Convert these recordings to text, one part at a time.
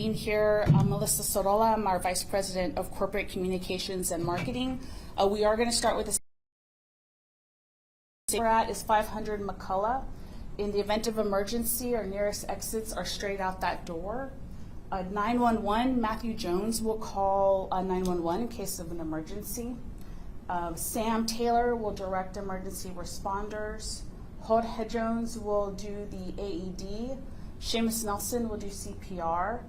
Here, Melissa Sorolla. I'm our Vice President of Corporate Communications and Marketing. We are going to start with the we're at is 500 McCullough. In the event of emergency, our nearest exits are straight out that door. 911, Matthew Jones will call 911 in case of an emergency. Sam Taylor will direct emergency responders. Jorge Jones will do the AED. Seamus Nelson will do CPR.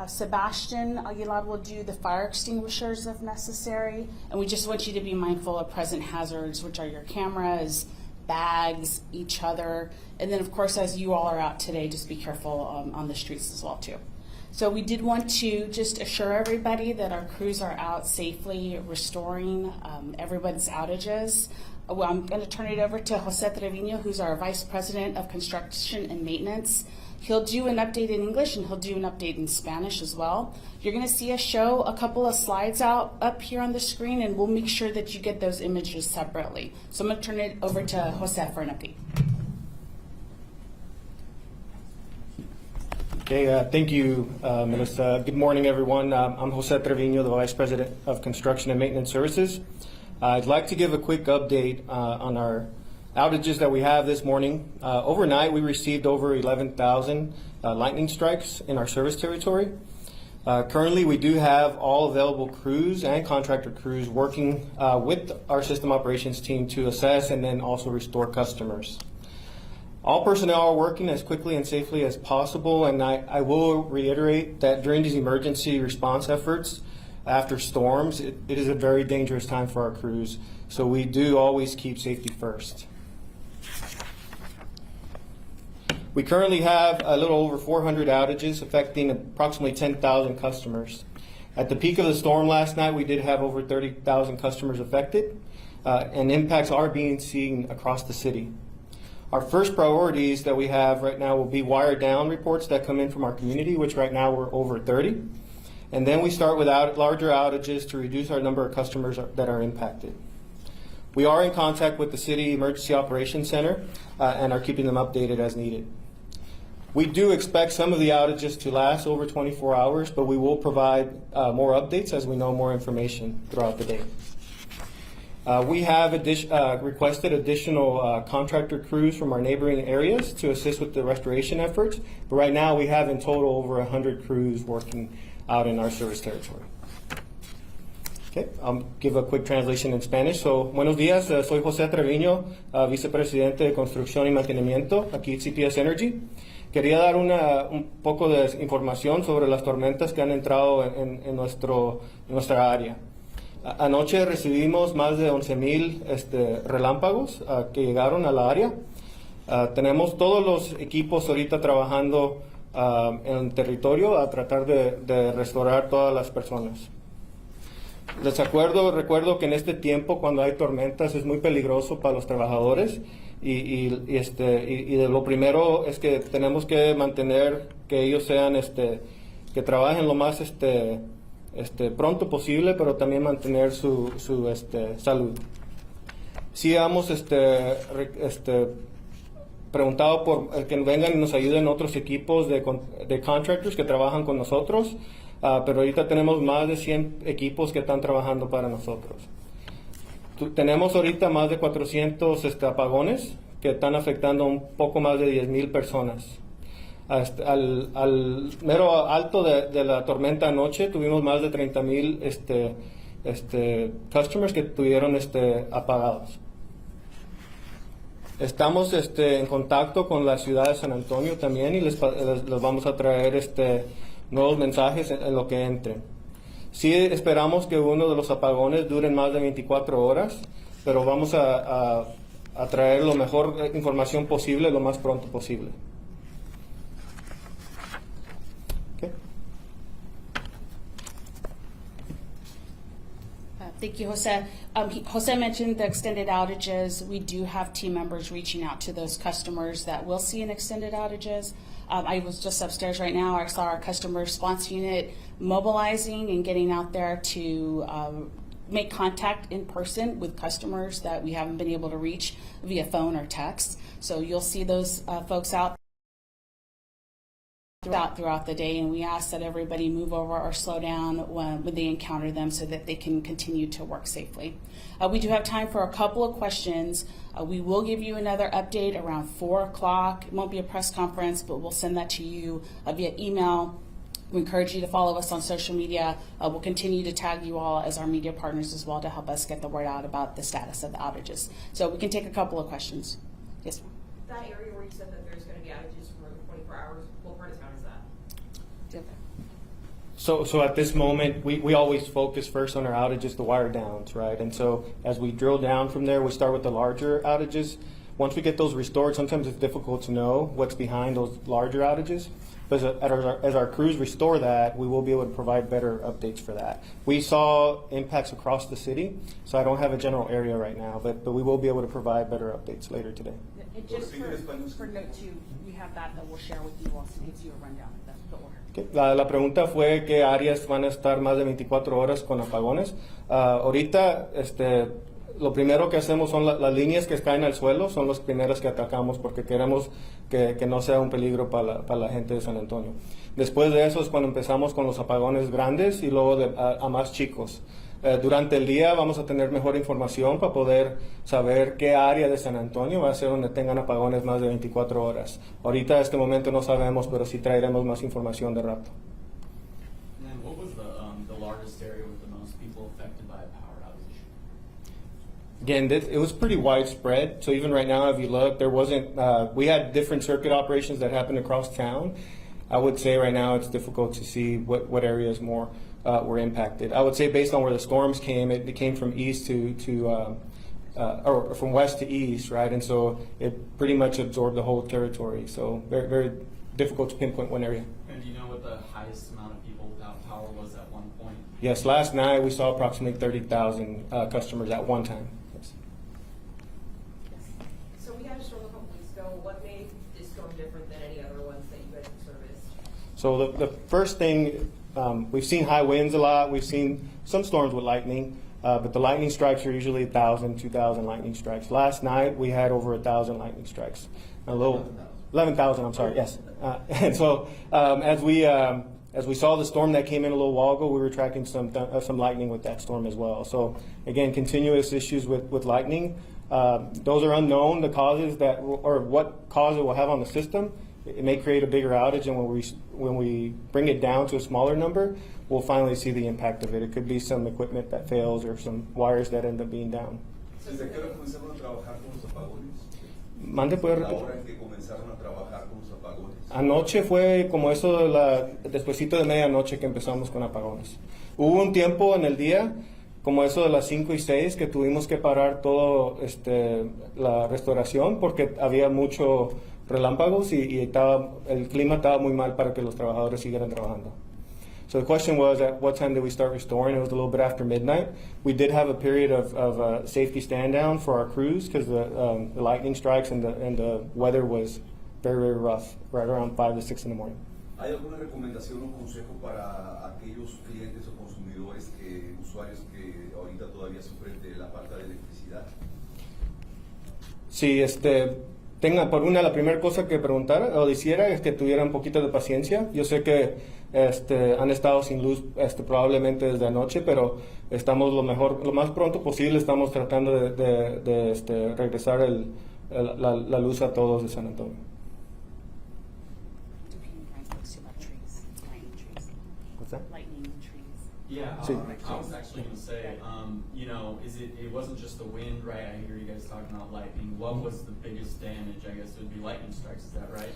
Sebastian Aguilar will do the fire extinguishers if necessary. And we just want you to be mindful of present hazards, which are your cameras, bags, each other. And then, of course, as you all are out today, just be careful on the streets as well, too. So we did want to just assure everybody that our crews are out safely restoring everybody's outages. I'm going to turn it over to Jose Trevino, who's our Vice President of Construction and Maintenance. He'll do an update in English and he'll do an update in Spanish as well. You're going to see us show a couple of slides up here on the screen, and we'll make sure that you get those images separately. So I'm going to turn it over to Jose for an update. Okay, thank you, Melissa. Good morning, everyone. I'm Jose Trevino, the Vice President of Construction and Maintenance Services. I'd like to give a quick update on our outages that we have this morning. Overnight, we received over 11,000 lightning strikes in our service territory. Currently, we do have all available crews and contractor crews working with our system operations team to assess and then also restore customers. All personnel are working as quickly and safely as possible, and I will reiterate that during these emergency response efforts after storms, it is a very dangerous time for our crews, so we do always keep safety first. We currently have a little over 400 outages affecting approximately 10,000 customers. At the peak of the storm last night, we did have over 30,000 customers affected, and impacts are being seen across the city. Our first priorities that we have right now will be wire down reports that come in from our community, which right now we're over 30. And then we start with larger outages to reduce our number of customers that are impacted. We are in contact with the City Emergency Operations Center and are keeping them updated as needed. We do expect some of the outages to last over 24 hours, but we will provide more updates as we know more information throughout the day. We have requested additional contractor crews from our neighboring areas to assist with the restoration efforts, but right now we have in total over 100 crews working out in our service territory. Okay, I'll give a quick translation in Spanish. So, buenos días, soy José Trevino, vicepresidente de Construcción y Mantenimiento aquí en CPS Energy. Quería dar un poco de información sobre las tormentas que han entrado en nuestra área. Anoche recibimos más de 11,000 relámpagos que llegaron a la área. Tenemos todos los equipos ahorita trabajando en el territorio a tratar de restaurar todas las personas. Recuerdo que en este tiempo, cuando hay tormentas, es muy peligroso para los trabajadores y lo primero es que tenemos que mantener que ellos sean, que trabajen lo más pronto posible, pero también mantener su salud. Sí hemos preguntado por que vengan y nos ayuden otros equipos de contractors que trabajan con nosotros, pero ahorita tenemos más de 100 equipos que están trabajando para nosotros. Tenemos ahorita más de 400 apagones que están afectando a un poco más de 10,000 personas. Al mero alto de la tormenta anoche tuvimos más de 30,000 customers que estuvieron apagados. Estamos en contacto con la ciudad de San Antonio también y les vamos a traer nuevos mensajes en lo que entre. Sí esperamos que uno de los apagones duren más de 24 horas, pero vamos a traer la mejor información posible lo más pronto posible. Okay. Thank you, Jose. Jose mentioned the extended outages. We do have team members reaching out to those customers that will see an extended outages. I was just upstairs right now. I saw our customer response unit mobilizing and getting out there to make contact in person with customers that we haven't been able to reach via phone or text. So you'll see those folks out throughout the day, and we ask that everybody move over or slow down when they encounter them so that they can continue to work safely. We do have time for a couple of questions. We will give you another update around 4 o'clock. It won't be a press conference, but we'll send that to you via email. We encourage you to follow us on social media. We'll continue to tag you all as our media partners as well to help us get the word out about the status of the outages. So we can take a couple of questions. Yes, ma'am. That area where you said that there's going to be outages for more than 24 hours, what part of town is that? So at this moment, we always focus first on our outages, the wire downs, right? And so as we drill down from there, we start with the larger outages. Once we get those restored, sometimes it's difficult to know what's behind those larger outages. But as our crews restore that, we will be able to provide better updates for that. We saw impacts across the city, so I don't have a general area right now, but we will be able to provide better updates later today. And just for note two, we have that we'll share with you also, gives you a rundown of the order. Okay. La pregunta fue qué áreas van a estar más de 24 horas con apagones. Ahorita, lo primero que hacemos son las líneas que caen al suelo, son las primeras que atacamos porque queremos que no sea un peligro para la gente de San Antonio. Después de eso es cuando empezamos con los apagones grandes y luego a más chicos. Durante el día vamos a tener mejor información para poder saber qué área de San Antonio va a ser donde tengan apagones más de 24 horas. Ahorita en este momento no sabemos, pero sí traeremos más información de rato. And what was the largest area with the most people affected by a power outage? Again, it was pretty widespread. So even right now, if you look, there wasn't. We had different circuit operations that happened across town. I would say right now it's difficult to see what areas more were impacted. I would say based on where the storms came, it came from east or from west to east, right? And so it pretty much absorbed the whole territory. So very, very difficult to pinpoint one area. And do you know what the highest amount of people without power was at one point? Yes, last night we saw approximately 30,000 customers at one time. Yes. So we had a storm a couple weeks ago. What made this storm different than any other ones that you guys have serviced? So the first thing, we've seen high winds a lot. We've seen some storms with lightning, but the lightning strikes are usually 1,000, 2,000 lightning strikes. Last night we had over 1,000 lightning strikes. 11,000. I'm sorry. Yes. And so as we saw the storm that came in a little while ago, we were tracking some lightning with that storm as well. So again, continuous issues with lightning. Those are unknown. The causes or what cause it will have on the system. It may create a bigger outage, and when we bring it down to a smaller number, we'll finally see the impact of it. It could be some equipment that fails or some wires that end up being down. ¿Desde qué hora comenzaron a trabajar con los apagones? Mande, ¿puede La repetir? hora en que comenzaron a trabajar con los apagones. Anoche fue como eso despuesito de medianoche que empezamos con apagones. Hubo un tiempo en el día, como eso de las 5 y 6, que tuvimos que parar todo la restauración porque había mucho relámpagos y el clima estaba muy mal para que los trabajadores siguieran trabajando. So the question was, at what time did we start restoring? It was a little bit after midnight. We did have a period of safety stand down for our crews because the lightning strikes and the weather was very, very rough, right around 5 to 6 in the morning. ¿Hay alguna recomendación o consejo para aquellos clientes o consumidores, usuarios que ahorita todavía sufren de la falta de electricidad? Sí, la primera cosa que preguntara o hiciera es que tuvieran un poquito de paciencia. Yo sé que han estado sin luz probablemente desde anoche, pero estamos lo más pronto posible estamos tratando de regresar la luz a todos de San Antonio. What's that? Lightning trees. Yeah, Sí. I was actually going to say, it wasn't just the wind, right? I hear you guys talking about lightning. What was the biggest damage? I guess it would be lightning strikes. Is that right?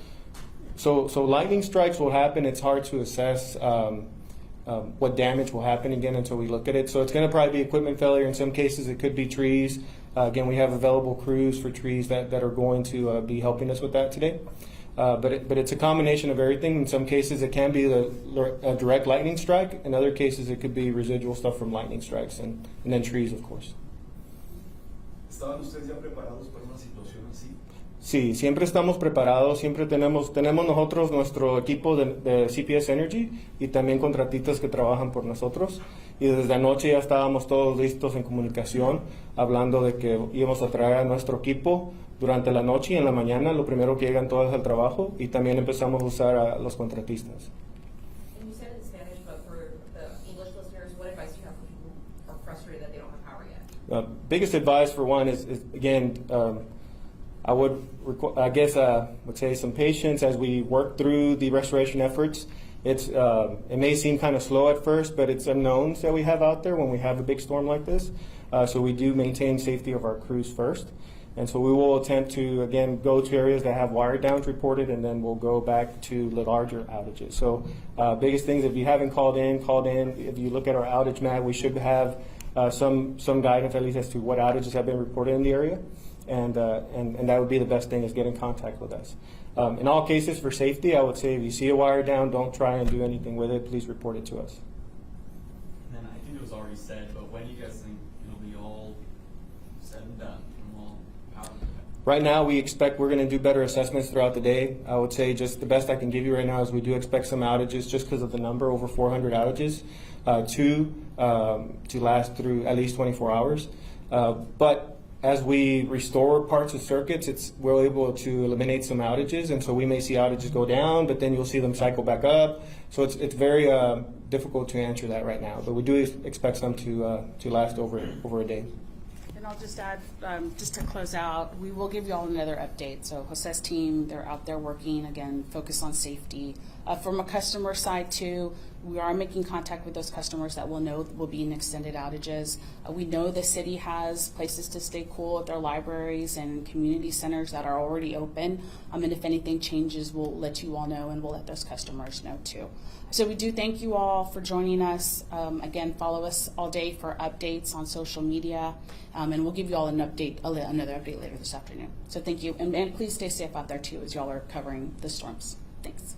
So lightning strikes will happen. It's hard to assess what damage will happen again until we look at it. So it's going to probably be equipment failure. In some cases, it could be trees. Again, we have available crews for trees that are going to be helping us with that today. But it's a combination of everything. In some cases, it can be a direct lightning strike. In other cases, it could be residual stuff from lightning strikes and then trees, of course. ¿Estaban ustedes ya preparados para una situación así? Sí, siempre estamos preparados, siempre tenemos nosotros nuestro equipo de CPS Energy y también contratistas que trabajan por nosotros. Y desde anoche ya estábamos todos listos en comunicación, hablando de que íbamos a traer a nuestro equipo durante la noche y en la mañana, lo primero que llegan todas al trabajo, y también empezamos a usar a los contratistas. And you said it in Spanish, but for the English listeners, what advice do you have for people who are frustrated that they don't have power yet? Biggest advice for one is again, I would say some patience as we work through the restoration efforts. It may seem kind of slow at first, but it's unknowns that we have out there when we have a big storm like this. So we do maintain safety of our crews first. And so we will attempt to, again, go to areas that have wire downs reported, and then we'll go back to the larger outages. So biggest things, if you haven't called in. If you look at our outage map, we should have some guidance at least as to what outages have been reported in the area. And that would be the best thing, is get in contact with us. In all cases, for safety, I would say if you see a wire down, don't try and do anything with it. Please report it to us. And then I think it was already said, but when do you guys think it'll be all said and done? And we'll power back? Right now, we expect we're going to do better assessments throughout the day. I would say just the best I can give you right now is we do expect some outages just because of the number, over 400 outages, to last through at least 24 hours. But as we restore parts of circuits, we're able to eliminate some outages, and so we may see outages go down, but then you'll see them cycle back up. So it's very difficult to answer that right now, but we do expect some to last over a day. And I'll just add, just to close out, we will give you all another update. So Jose's team, they're out there working, again, focus on safety. From a customer side too, we are making contact with those customers that will know will be in extended outages. We know the city has places to stay cool at their libraries and community centers that are already open. And if anything changes, we'll let you all know, and we'll let those customers know too. So we do thank you all for joining us. Again, follow us all day for updates on social media, and we'll give you all another update later this afternoon. So thank you, and please stay safe out there too as y'all are covering the storms. Thanks.